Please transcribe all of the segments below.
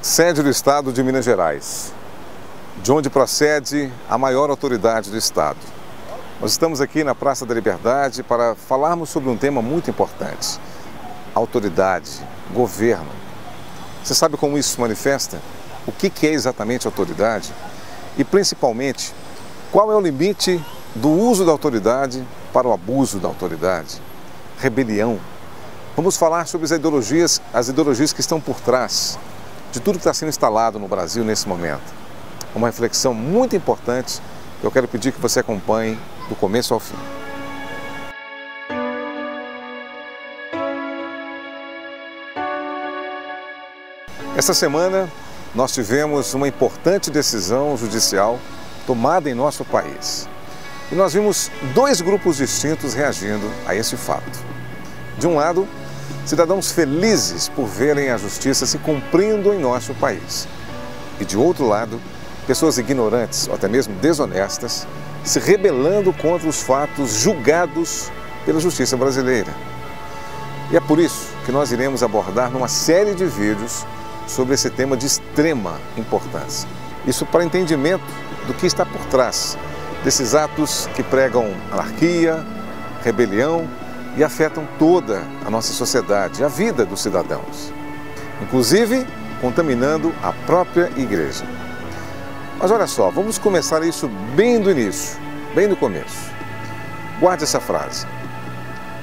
Sede do Estado de Minas Gerais, de onde procede a maior autoridade do Estado. Nós estamos aqui na Praça da Liberdade para falarmos sobre um tema muito importante: autoridade, governo. Você sabe como isso se manifesta? O que é exatamente autoridade? E, principalmente, qual é o limite do uso da autoridade para o abuso da autoridade? Rebelião. Vamos falar sobre as ideologias que estão por trás de tudo que está sendo instalado no Brasil nesse momento. Uma reflexão muito importante que eu quero pedir que você acompanhe do começo ao fim. Esta semana nós tivemos uma importante decisão judicial tomada em nosso país. E nós vimos dois grupos distintos reagindo a esse fato. De um lado, cidadãos felizes por verem a justiça se cumprindo em nosso país. E de outro lado, pessoas ignorantes ou até mesmo desonestas se rebelando contra os fatos julgados pela justiça brasileira. E é por isso que nós iremos abordar numa série de vídeos sobre esse tema de extrema importância. Isso para entendimento do que está por trás desses atos que pregam anarquia, rebelião e afetam toda a nossa sociedade, a vida dos cidadãos, inclusive contaminando a própria igreja. Mas olha só, vamos começar isso bem do início, bem do começo. Guarde essa frase: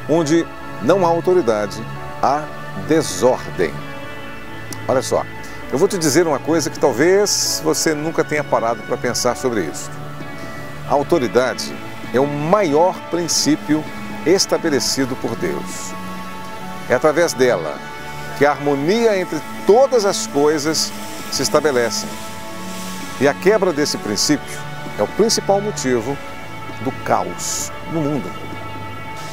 onde não há autoridade, há desordem. Olha só, eu vou te dizer uma coisa que talvez você nunca tenha parado para pensar sobre isso. A autoridade é o maior princípio estabelecido por Deus. É através dela que a harmonia entre todas as coisas se estabelece. E a quebra desse princípio é o principal motivo do caos no mundo.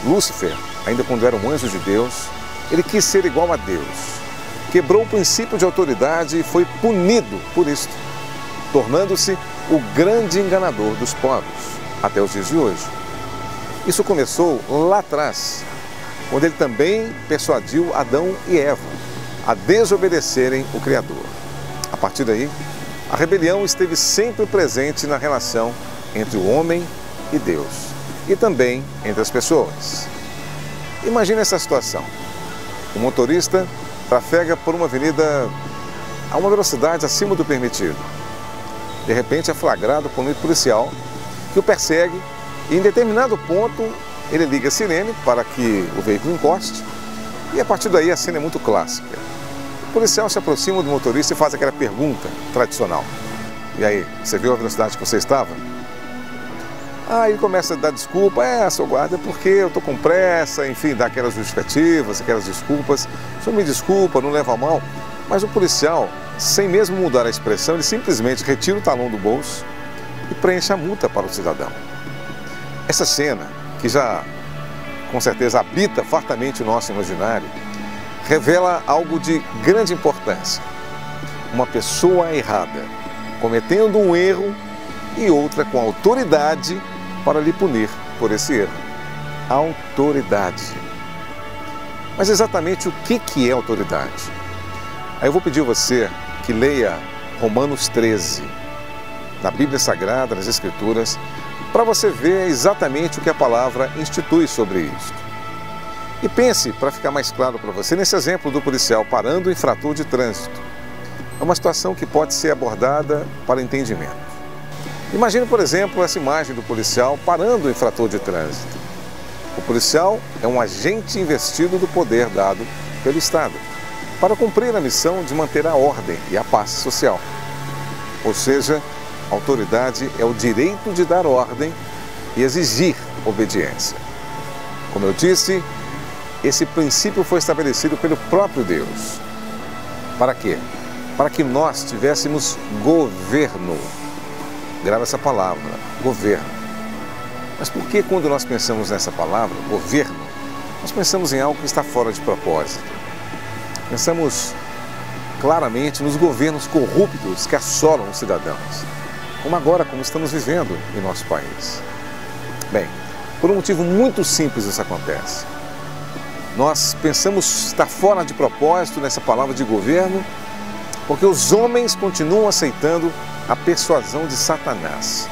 Lúcifer, ainda quando era um anjo de Deus, ele quis ser igual a Deus. Quebrou o princípio de autoridade e foi punido por isto, tornando-se o grande enganador dos povos, até os dias de hoje. Isso começou lá atrás, quando ele também persuadiu Adão e Eva a desobedecerem o Criador. A partir daí, a rebelião esteve sempre presente na relação entre o homem e Deus, e também entre as pessoas. Imagine essa situação: o motorista trafega por uma avenida a uma velocidade acima do permitido. De repente é flagrado por um policial que o persegue e, em determinado ponto, ele liga a sirene para que o veículo encoste, e a partir daí a cena é muito clássica. O policial se aproxima do motorista e faz aquela pergunta tradicional: e aí, você viu a velocidade que você estava? Ele começa a dar desculpa: seu guarda, é porque eu estou com pressa, enfim, dá aquelas justificativas, aquelas desculpas. O senhor me desculpa, não leva a mal. Mas o policial, sem mesmo mudar a expressão, ele simplesmente retira o talão do bolso e preenche a multa para o cidadão. Essa cena, que já com certeza habita fartamente o nosso imaginário, revela algo de grande importância: uma pessoa errada, cometendo um erro, e outra com autoridade para lhe punir por esse erro. Autoridade. Mas exatamente o que é autoridade? Aí eu vou pedir a você que leia Romanos 13, na Bíblia Sagrada, nas Escrituras, para você ver exatamente o que a palavra institui sobre isso. E pense, para ficar mais claro para você, nesse exemplo do policial parando o infrator de trânsito. É uma situação que pode ser abordada para entendimento. Imagine, por exemplo, essa imagem do policial parando o infrator de trânsito. O policial é um agente investido do poder dado pelo Estado para cumprir a missão de manter a ordem e a paz social. Ou seja, a autoridade é o direito de dar ordem e exigir obediência. Como eu disse, esse princípio foi estabelecido pelo próprio Deus. Para quê? Para que nós tivéssemos governo. Grava essa palavra, governo. Mas por que, quando nós pensamos nessa palavra, governo, nós pensamos em algo que está fora de propósito? Pensamos claramente nos governos corruptos que assolam os cidadãos, como agora, como estamos vivendo em nosso país. Bem, por um motivo muito simples isso acontece. Nós pensamos estar fora de propósito nessa palavra de governo Porque os homens continuam aceitando a persuasão de Satanás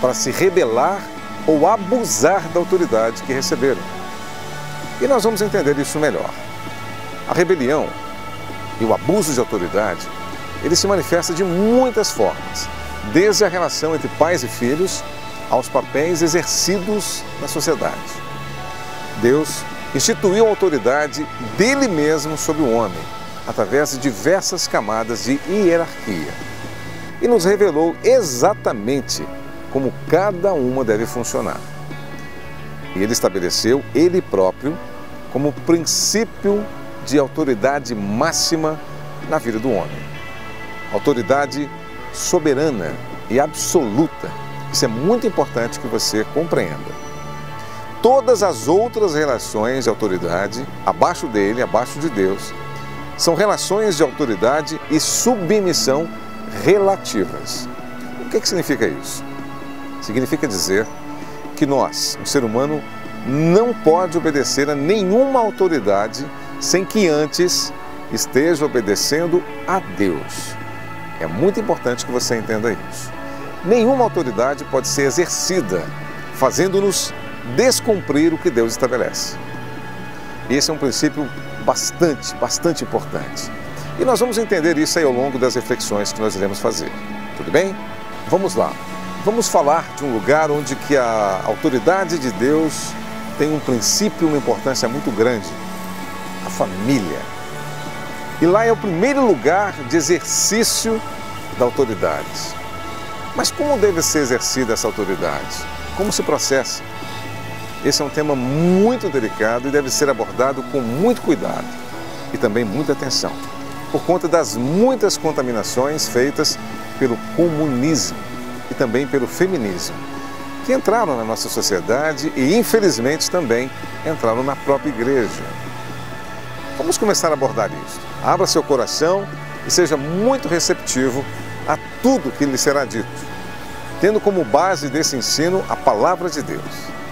para se rebelar ou abusar da autoridade que receberam. E nós vamos entender isso melhor. A rebelião e o abuso de autoridade, ele se manifesta de muitas formas, desde a relação entre pais e filhos aos papéis exercidos na sociedade. Deus instituiu a autoridade dele mesmo sobre o homem, através de diversas camadas de hierarquia, e nos revelou exatamente como cada uma deve funcionar. E ele estabeleceu ele próprio como princípio de autoridade máxima na vida do homem. Autoridade soberana e absoluta. Isso é muito importante que você compreenda. Todas as outras relações de autoridade, abaixo dele, abaixo de Deus, são relações de autoridade e submissão relativas. O que significa isso? Significa dizer que nós, um ser humano, não pode obedecer a nenhuma autoridade sem que antes esteja obedecendo a Deus. É muito importante que você entenda isso. Nenhuma autoridade pode ser exercida fazendo-nos descumprir o que Deus estabelece. Esse é um princípio bastante importante. E nós vamos entender isso aí ao longo das reflexões que nós iremos fazer. Tudo bem? Vamos lá. Vamos falar de um lugar onde que a autoridade de Deus tem um princípio e uma importância muito grande. A família. E lá é o primeiro lugar de exercício da autoridade. Mas como deve ser exercida essa autoridade? Como se processa? Esse é um tema muito delicado e deve ser abordado com muito cuidado e também muita atenção, por conta das muitas contaminações feitas pelo comunismo e também pelo feminismo, que entraram na nossa sociedade e, infelizmente, também entraram na própria igreja. Vamos começar a abordar isso. Abra seu coração e seja muito receptivo a tudo que lhe será dito, tendo como base desse ensino a palavra de Deus.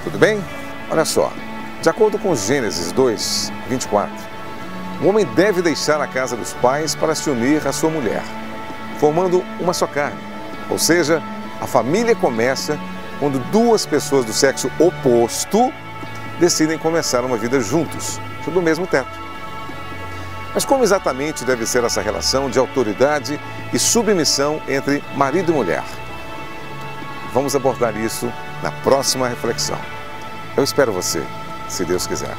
Tudo bem? Olha só, de acordo com Gênesis 2, 24, o homem deve deixar a casa dos pais para se unir à sua mulher, formando uma só carne. Ou seja, a família começa quando duas pessoas do sexo oposto decidem começar uma vida juntos, sob o mesmo teto. Mas como exatamente deve ser essa relação de autoridade e submissão entre marido e mulher? Vamos abordar isso na próxima reflexão. Eu espero você, se Deus quiser.